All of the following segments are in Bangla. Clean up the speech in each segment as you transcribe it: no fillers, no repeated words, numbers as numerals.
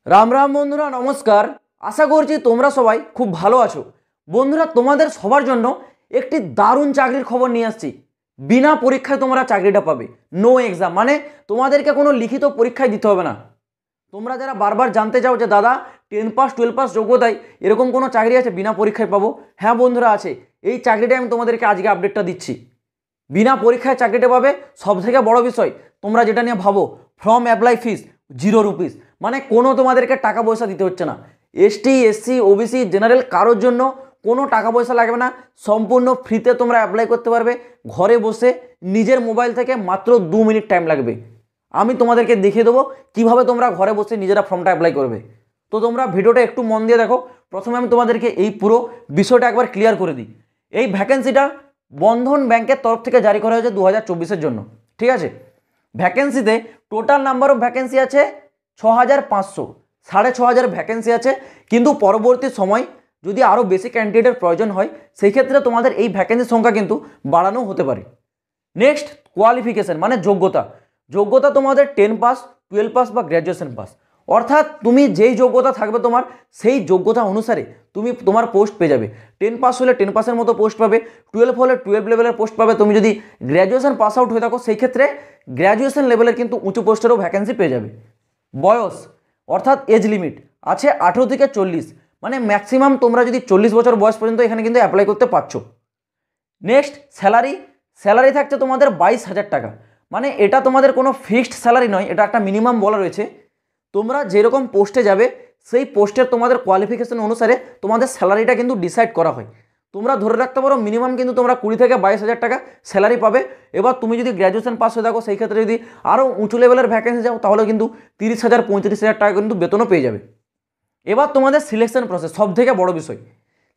রাম রাম বন্ধুরা, নমস্কার। আশা করছি তোমরা সবাই খুব ভালো আছো। বন্ধুরা, তোমাদের সবার জন্য একটি দারুণ চাকরির খবর নিয়ে আসছি। বিনা পরীক্ষায় তোমরা চাকরিটা পাবে, নো এক্সাম, মানে তোমাদেরকে কোনো লিখিত পরীক্ষায় দিতে হবে না। তোমরা যারা বারবার জানতে চাও যে দাদা 10 পাস 12 পাস যোগ্যতায় এরকম কোনো চাকরি আছে বিনা পরীক্ষায় পাবো, হ্যাঁ বন্ধুরা আছে। এই চাকরিটাই আমি তোমাদেরকে আজকে আপডেটটা দিচ্ছি। বিনা পরীক্ষায় চাকরিটা পাবে। সব থেকে বড় বিষয়, তোমরা যেটা নিয়ে ভাবো, ফর্ম অ্যাপ্লাই ফিস 0 রুপিস, মানে কোনো তোমাদেরকে টাকা পয়সা দিতে হচ্ছে না। এসটি এসসি ওবিসি জেনারেল কারোর জন্য কোনো টাকা পয়সা লাগবে না, সম্পূর্ণ ফ্রিতে তোমরা অ্যাপ্লাই করতে পারবে ঘরে বসে নিজের মোবাইল থেকে। মাত্র 2 মিনিট টাইম লাগবে। আমি তোমাদেরকে দেখিয়ে দেবো কীভাবে তোমরা ঘরে বসে নিজেরা ফর্মটা অ্যাপ্লাই করবে। তো তোমরা ভিডিওটা একটু মন দিয়ে দেখো। প্রথমে আমি তোমাদেরকে এই পুরো বিষয়টা একবার ক্লিয়ার করে দিই। এই ভ্যাকেন্সিটা বন্ধন ব্যাংকের তরফ থেকে জারি করা হয়েছে 2024-এর জন্য, ঠিক আছে। ভ্যাকেন্সিতে টোটাল নাম্বার অফ ভ্যাকেন্সি আছে 6500, 6500 ভ্যাকেন্সি আছে। কিন্তু পরবর্তী সময় যদি আরও বেশি ক্যান্ডিডেটের প্রয়োজন হয়, সেই ক্ষেত্রে তোমাদের এই ভ্যাকেন্সির সংখ্যা কিন্তু বাড়ানো হতে পারে। নেক্সট, কোয়ালিফিকেশান মানে যোগ্যতা। যোগ্যতা তোমাদের 10 পাস 12 পাস বা গ্র্যাজুয়েশন পাস, অর্থাৎ তুমি যেই যোগ্যতা থাকবে তোমার সেই যোগ্যতা অনুসারে তুমি তোমার পোস্ট পেয়ে যাবে। 10 পাস হলে 10 পাসের মতো পোস্ট পাবে, 12 হলে 12 লেভেলের পোস্ট পাবে। তুমি যদি গ্র্যাজুয়েশন পাস আউট হয়ে থাকো সেই ক্ষেত্রে গ্র্যাজুয়েশন লেভেলের কিন্তু উঁচু পোস্টেরও ভ্যাকেন্সি পেয়ে যাবে। বয়স অর্থাৎ এজ লিমিট আছে 18 থেকে 40, মানে ম্যাক্সিমাম তোমরা যদি 40 বছর বয়স পর্যন্ত এখানে কিন্তু অ্যাপ্লাই করতে পারছো। নেক্সট, স্যালারি থাকছে তোমাদের 22,000 টাকা, মানে এটা তোমাদের কোনো ফিক্সড স্যালারি নয়, এটা একটা মিনিমাম বলা রয়েছে। তোমরা যেরকম পোস্টে যাবে সেই পোস্টের তোমাদের কোয়ালিফিকেশন অনুসারে তোমাদের স্যালারিটা কিন্তু ডিসাইড করা হয়। তোমরা ধরে রাখতে পারো মিনিমাম কিন্তু তোমরা 20 থেকে 22,000 টাকা স্যালারি পাবে। এবার তুমি যদি গ্র্যাজুয়েশন পাস হয়ে থাকো সেই ক্ষেত্রে যদি আরও উঁচু লেভেলের ভ্যাকেন্সি যাও তাহলে কিন্তু 30,000 35,000 টাকা কিন্তু বেতনও পেয়ে যাবে। এবার তোমাদের সিলেকশন প্রসেস সব থেকে বড় বিষয়।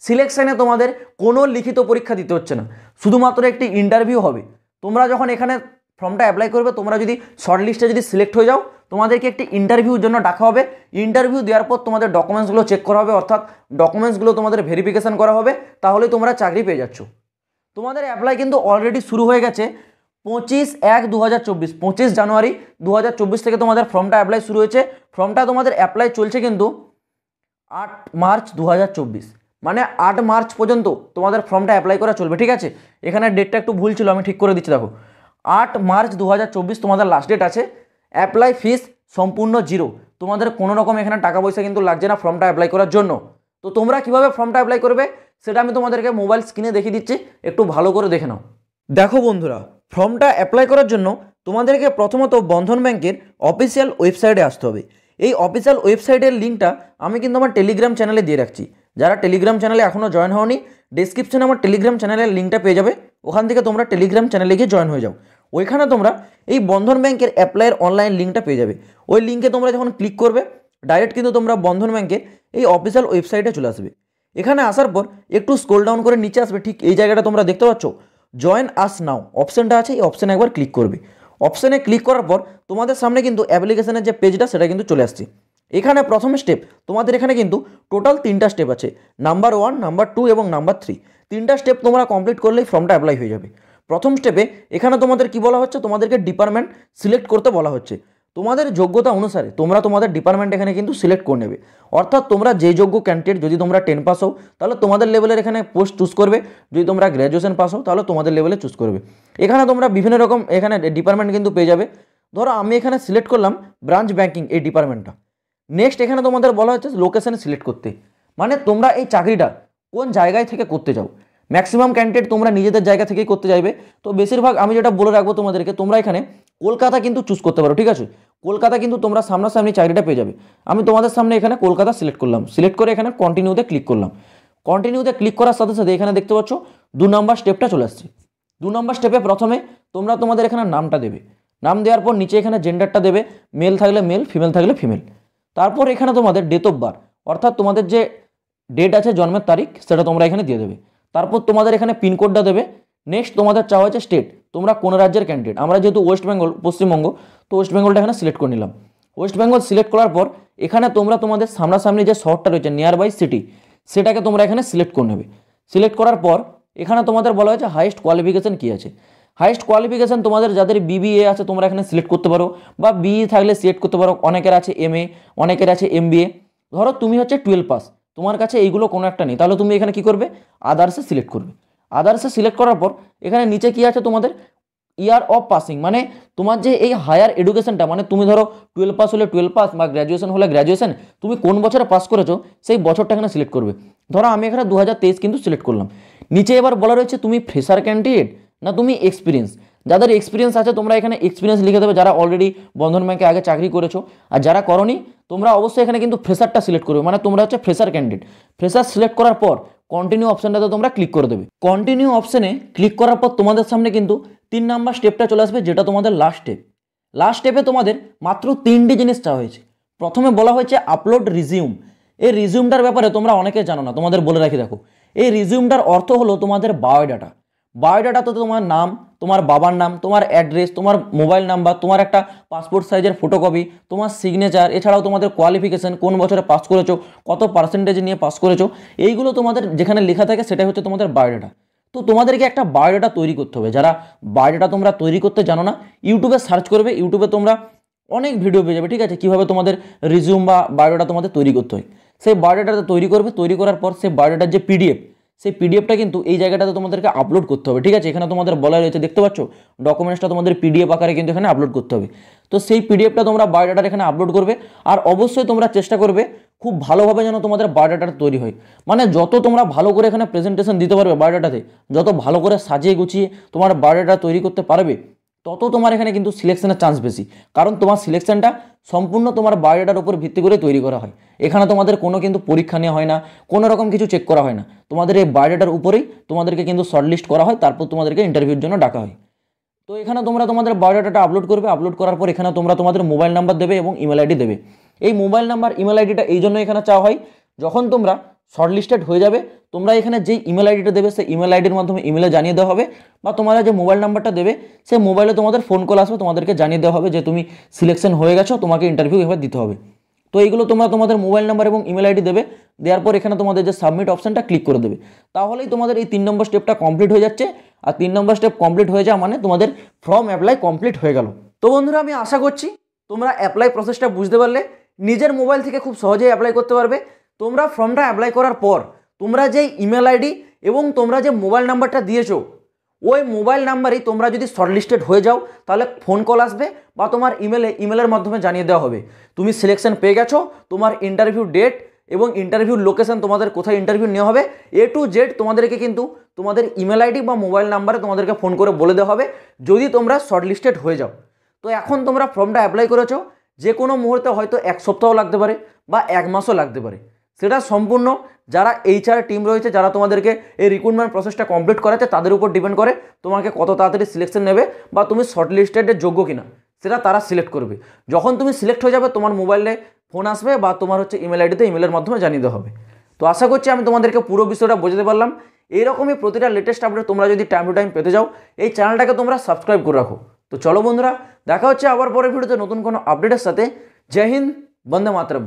সিলেকশানে তোমাদের কোনো লিখিত পরীক্ষা দিতে হচ্ছে না, শুধুমাত্র একটি ইন্টারভিউ হবে। তোমরা যখন এখানে ফর্মটা অ্যাপ্লাই করবে, তোমরা যদি শর্ট লিস্টে যদি সিলেক্ট হয়ে যাও, তোমাদেরকে একটি ইন্টারভিউর জন্য ডাকা হবে। ইন্টারভিউ দেওয়ার পর তোমাদের ডকুমেন্টসগুলো চেক করা হবে, অর্থাৎ ডকুমেন্টসগুলো তোমাদের ভেরিফিকেশান করা হবে, তাহলে তোমরা চাকরি পেয়ে যাচ্ছ। তোমাদের অ্যাপ্লাই কিন্তু অলরেডি শুরু হয়ে গেছে 25/1/2024, 25 জানুয়ারি 2024 থেকে তোমাদের ফর্মটা অ্যাপ্লাই শুরু হয়েছে। ফর্মটা তোমাদের অ্যাপ্লাই চলছে কিন্তু 8 মার্চ 2024, মানে 8 মার্চ পর্যন্ত তোমাদের ফর্মটা অ্যাপ্লাই করা চলবে, ঠিক আছে। এখানে ডেটটা একটু ভুল ছিল, আমি ঠিক করে দিচ্ছি। দেখো 8 মার্চ 2024 তোমাদের লাস্ট ডেট আছে। অ্যাপ্লাই ফিস সম্পূর্ণ 0, তোমাদের কোনো রকম এখানে টাকা পয়সা কিন্তু লাগছে না ফর্মটা অ্যাপ্লাই করার জন্য। তো তোমরা কিভাবে ফর্মটা অ্যাপ্লাই করবে সেটা আমি তোমাদেরকে মোবাইল স্ক্রিনে দেখিয়ে দিচ্ছি, একটু ভালো করে দেখে নাও। দেখো বন্ধুরা, ফর্মটা অ্যাপ্লাই করার জন্য তোমাদেরকে প্রথমত বন্ধন ব্যাংকের অফিসিয়াল ওয়েবসাইটে আসতে হবে। এই অফিসিয়াল ওয়েবসাইটের লিঙ্কটা আমি কিন্তু আমার টেলিগ্রাম চ্যানেলে দিয়ে রাখছি। যারা টেলিগ্রাম চ্যানেলে এখনও জয়েন হওনি, ডেসক্রিপশনে আমার টেলিগ্রাম চ্যানেলের লিঙ্কটা পেয়ে যাবে, ওখান থেকে তোমরা টেলিগ্রাম চ্যানেলে গিয়ে জয়েন হয়ে যাও। ওইখানে তোমরা এই বন্ধন ব্যাংকের অ্যাপ্লাইয়ের অনলাইন লিঙ্কটা পেয়ে যাবে। ওই লিঙ্কে তোমরা যখন ক্লিক করবে ডাইরেক্ট কিন্তু তোমরা বন্ধন ব্যাংকের এই অফিসিয়াল ওয়েবসাইটে চলে আসবে। এখানে আসার পর একটু স্ক্রল ডাউন করে নিচে আসবে, ঠিক এই জায়গাটা তোমরা দেখতে পাচ্ছ জয়েন আস নাও অপশানটা আছে, এই অপশানে একবার ক্লিক করবে। অপশানে ক্লিক করার পর তোমাদের সামনে কিন্তু অ্যাপ্লিকেশনের যে পেজটা সেটা কিন্তু চলে আসছে। এখানে প্রথম স্টেপ তোমাদের এখানে কিন্তু টোটাল 3টা স্টেপ আছে, নাম্বার 1, নাম্বার 2 এবং নাম্বার 3। 3টা স্টেপ তোমরা কমপ্লিট করলেই ফর্মটা অ্যাপ্লাই হয়ে যাবে। প্রথম স্টেপে এখানে তোমাদের কি বলা হচ্ছে, তোমাদেরকে ডিপার্টমেন্ট সিলেক্ট করতে বলা হচ্ছে। তোমাদের যোগ্যতা অনুসারে তোমরা তোমাদের ডিপার্টমেন্ট এখানে কিন্তু সিলেক্ট করে নেবে। অর্থাৎ তোমরা যে যোগ্য ক্যান্ডিডেট, যদি তোমরা 10 পাস হও তাহলে তোমাদের লেভেলের এখানে পোস্ট চুজ করবে, যদি তোমরা গ্র্যাজুয়েশন পাস হও তাহলে তোমাদের লেভেলে চুজ করবে। এখানে তোমরা বিভিন্ন রকম এখানে ডিপার্টমেন্ট কিন্তু পেয়ে যাবে। ধরো আমি এখানে সিলেক্ট করলাম ব্রাঞ্চ ব্যাংকিং এই ডিপার্টমেন্টটা। নেক্সট এখানে তোমাদের বলা হচ্ছে লোকেশানে সিলেক্ট করতে, মানে তোমরা এই চাকরিটা কোন জায়গায় থেকে করতে চাও। ম্যাক্সিমাম ক্যান্ডিডেট তোমরা নিজেদের জায়গা থেকেই করতে চাইবে, তো বেশিরভাগ আমি যেটা বলে রাখবো তোমাদেরকে, তোমরা এখানে কলকাতা কিন্তু চুজ করতে পারো, ঠিক আছে। কলকাতা কিন্তু তোমরা সামনাসামনি চাকরিটা পেয়ে যাবে। আমি তোমাদের সামনে এখানে কলকাতা সিলেক্ট করলাম, সিলেক্ট করে এখানে কন্টিনিউতে ক্লিক করলাম। কন্টিনিউতে ক্লিক করার সাথে সাথে এখানে দেখতে পাচ্ছ 2 নম্বর স্টেপটা চলে আসছে। 2 নম্বর স্টেপে প্রথমে তোমরা তোমাদের এখানে নামটা দেবে। নাম দেওয়ার পর নিচে এখানে জেন্ডারটা দেবে, মেল থাকলে মেল, ফিমেল থাকলে ফিমেল। তারপর এখানে তোমাদের ডেট অফ বার্থ, অর্থাৎ তোমাদের যে ডেট আছে জন্মের তারিখ সেটা তোমরা এখানে দিয়ে দেবে। তারপর তোমাদের এখানে পিনকোডটা দেবে। নেক্সট তোমাদের চাওয়া হচ্ছে স্টেট, তোমরা কোন রাজ্যের ক্যান্ডিডেট। আমরা যেহেতু ওয়েস্ট বেঙ্গল, পশ্চিমবঙ্গ, তো ওয়েস্ট বেঙ্গলটা এখানে সিলেক্ট করে নিলাম। ওয়েস্ট বেঙ্গল সিলেক্ট করার পর এখানে তোমরা তোমাদের সামনাসামনি যে শহরটা রয়েছে নিয়ার বাই সিটি, সেটাকে তোমরা এখানে সিলেক্ট করে নেবে। সিলেক্ট করার পর এখানে তোমাদের বলা হয়েছে হাইয়েস্ট কোয়ালিফিকেশন কী আছে। হাইয়েস্ট কোয়ালিফিকেশান তোমাদের যাদের বিবিএ আছে তোমরা এখানে সিলেক্ট করতে পারো, বা বিই থাকলে সিলেক্ট করতে পারো, অনেকের আছে এমএ, অনেকের আছে এমবিএ। ধরো তুমি হচ্ছে 12 পাস, তোমার কাছে এইগুলো কোনো একটা নেই, তাহলে তুমি এখানে কি করবে, আদার্সে সিলেক্ট করবে। আদার্সে সিলেক্ট করার পর এখানে নিচে কি আছে তোমাদের ইয়ার অফ পাসিং, মানে তোমার যে এই হায়ার এডুকেশনটা, মানে তুমি ধরো 12 পাস হলে 12 পাস বা গ্র্যাজুয়েশন হলে গ্র্যাজুয়েশন, তুমি কোন বছরে পাস করেছো সেই বছরটা এখানে সিলেক্ট করবে। ধরো আমি এখানে 2023 কিন্তু সিলেক্ট করলাম। নিচে এবার বলা রয়েছে তুমি ফ্রেশার ক্যান্ডিডেট না তুমি এক্সপিরিয়েন্স। যাদের এক্সপিরিয়েন্স আছে তোমরা এখানে এক্সপিরিয়েন্স লিখে দেবে, যারা অলরেডি বন্ধন ব্যাংকে আগে চাকরি করেছো। আর যারা করনি তোমরা অবশ্যই এখানে কিন্তু ফ্রেশারটা সিলেক্ট করবে, মানে তোমরা হচ্ছে ফ্রেশার ক্যান্ডিডেট। ফ্রেশার সিলেক্ট করার পর কন্টিনিউ অপশানটাতে তোমরা ক্লিক করে দেবে। কন্টিনিউ অপশানে ক্লিক করার পর তোমাদের সামনে কিন্তু 3 নাম্বার স্টেপটা চলে আসবে, যেটা তোমাদের লাস্ট স্টেপ। লাস্ট স্টেপে তোমাদের মাত্র 3টি জিনিস চাওয়া হয়েছে। প্রথমে বলা হয়েছে আপলোড রিজিউম। এই রিজিউমটার ব্যাপারে তোমরা অনেকে জানো না, তোমাদের বলে রাখি দেখো। এই রিজিউমটার অর্থ হলো তোমাদের বায়োডাটা। বায়োডাটাতে তোমার নাম, তোমার বাবার নাম, তোমার অ্যাড্রেস, তোমার মোবাইল নাম্বার, তোমার একটা পাসপোর্ট সাইজের ফটোকপি, তোমার সিগনেচার, এছাড়াও তোমাদের কোয়ালিফিকেশন, কোন বছরে পাস করেছো, কত পার্সেন্টেজ নিয়ে পাস করেছো, এইগুলো তোমাদের যেখানে লেখা থাকে সেটাই হচ্ছে তোমাদের বায়োডাটা। তো তোমাদেরকে একটা বায়োডাটা তৈরি করতে হবে। যারা বায়োডাটা তোমরা তৈরি করতে জানো না, ইউটিউবে সার্চ করবে, ইউটিউবে তোমরা অনেক ভিডিও পেয়ে যাবে, ঠিক আছে, কীভাবে তোমাদের রিজিউম বা বায়োডাটা তোমাদের তৈরি করতে হয়। সেই বায়োডাটাতে তৈরি করবে, তৈরি করার পর সেই বায়োডাটার যে পিডিএফ, সেই পিডিএফটা কিন্তু এই জায়গাটাতে তোমাদেরকে আপলোড করতে হবে, ঠিক আছে। এখানে তোমাদের বলা রয়েছে, দেখতে পাচ্ছ, ডকুমেন্টসটা তোমাদের পিডিএফ আকারে কিন্তু এখানে আপলোড করতে হবে। তো সেই পিডিএফটা তোমরা বায়োডাটার এখানে আপলোড করবে। আর অবশ্যই তোমরা চেষ্টা করবে খুব ভালোভাবে যেন তোমাদের বায়োডাটাটা তৈরি হয়। মানে যত তোমরা ভালো করে এখানে প্রেজেন্টেশন দিতে পারবে বায়োডাটাতে, যত ভালো করে সাজিয়ে গুছিয়ে তোমার বায়োডাটা তৈরি করতে পারবে, তত তোমার এখানে কিন্তু সিলেকশনের চান্স বেশি। কারণ তোমার সিলেকশনটা সম্পূর্ণ তোমার বায়োডাটার উপর ভিত্তি করে তৈরি করা হয়। এখানে তোমাদের কোনো কিন্তু পরীক্ষা নেওয়া হয় না, কোনো রকম কিছু চেক করা হয় না। তোমাদের এই বায়োডাটার উপরেই তোমাদেরকে কিন্তু শর্টলিস্ট করা হয়, তারপর তোমাদেরকে ইন্টারভিউর জন্য ডাকা হয়। তো এখানে তোমরা তোমাদের বায়োডাটাটা আপলোড করবে। আপলোড করার পর এখানে তোমরা তোমাদের মোবাইল নাম্বার দেবে এবং ইমেল আইডি দেবে। এই মোবাইল নাম্বার ইমেল আইডিটা এই জন্য এখানে চাওয়া হয়, যখন তোমরা শর্টলিস্টেড হয়ে যাবে, তোমরা এখানে যেই ইমেল আইডিটা দেবে সেই ইমেল আইডির মাধ্যমে ইমেলে জানিয়ে দেওয়া হবে, বা তোমরা যে মোবাইল নাম্বারটা দেবে সেই মোবাইলে তোমাদের ফোন কল আসবে, তোমাদেরকে জানিয়ে দেওয়া হবে যে তুমি সিলেকশন হয়ে গেছো, তোমাকে ইন্টারভিউ এবার দিতে হবে। তো এইগুলো তোমরা তোমাদের মোবাইল নাম্বার এবং ইমেল আইডি দেবে। দেওয়ার পর এখানে তোমাদের যে সাবমিট অপশানটা ক্লিক করে দেবে। তাহলেই তোমাদের এই 3 নম্বর স্টেপটা কমপ্লিট হয়ে যাচ্ছে। আর 3 নম্বর স্টেপ কমপ্লিট হয়ে যাওয়া মানে তোমাদের ফর্ম অ্যাপ্লাই কমপ্লিট হয়ে গেল। তো বন্ধুরা, আমি আশা করছি তোমরা অ্যাপ্লাই প্রসেসটা বুঝতে পারলে, নিজের মোবাইল থেকে খুব সহজেই অ্যাপ্লাই করতে পারবে। তোমরা ফর্মটা অ্যাপ্লাই করার পর তোমরা যে ইমেল আইডি এবং তোমরা যে মোবাইল নাম্বারটা দিয়েছো, ওই মোবাইল নাম্বারেই তোমরা যদি শর্টলিস্টেড হয়ে যাও, তাহলে ফোন কল আসবে বা তোমার ইমেলের মাধ্যমে জানিয়ে দেওয়া হবে তুমি সিলেকশন পেয়ে গেছো। তোমার ইন্টারভিউ ডেট এবং ইন্টারভিউ লোকেশন, তোমাদের কোথায় ইন্টারভিউ নেওয়া হবে, A to Z তোমাদেরকে কিন্তু তোমাদের ইমেল আইডি বা মোবাইল নাম্বারে তোমাদেরকে ফোন করে বলে দেওয়া হবে, যদি তোমরা শর্টলিস্টেড হয়ে যাও। তো এখন তোমরা ফর্মটা অ্যাপ্লাই করেছো, যে কোনো মুহূর্তে হয়তো 1 সপ্তাহ লাগতে পারে বা 1 মাসও লাগতে পারে। সেটা সম্পূর্ণ যারা HR টিম রয়েছে, যারা তোমাদেরকে এই রিক্রুটমেন্ট প্রসেসটা কমপ্লিট করাচ্ছে, তাদের উপর ডিপেন্ড করে তোমাকে কত তাড়াতাড়ি সিলেকশন নেবে বা তুমি শর্টলিস্টেডের যোগ্য কিনা, সেটা তারা সিলেক্ট করবে। যখন তুমি সিলেক্ট হয়ে যাবে, তোমার মোবাইলে ফোন আসবে বা তোমার হচ্ছে ইমেল আইডিতে ইমেলের মাধ্যমে জানিয়ে দেওয়া হবে। তো আশা করছি আমি তোমাদেরকে পুরো বিষয়টা বোঝাতে পারলাম। এইরকমই প্রতিটা লেটেস্ট আপডেট তোমরা যদি টাইম টু টাইম পেতে যাও, এই চ্যানেলটাকে তোমরা সাবস্ক্রাইব করে রাখো। তো চলো বন্ধুরা, দেখা হচ্ছে আবার পরের ভিডিওতে নতুন কোনো আপডেটের সাথে। জয় হিন্দ, বন্দে মাতরম।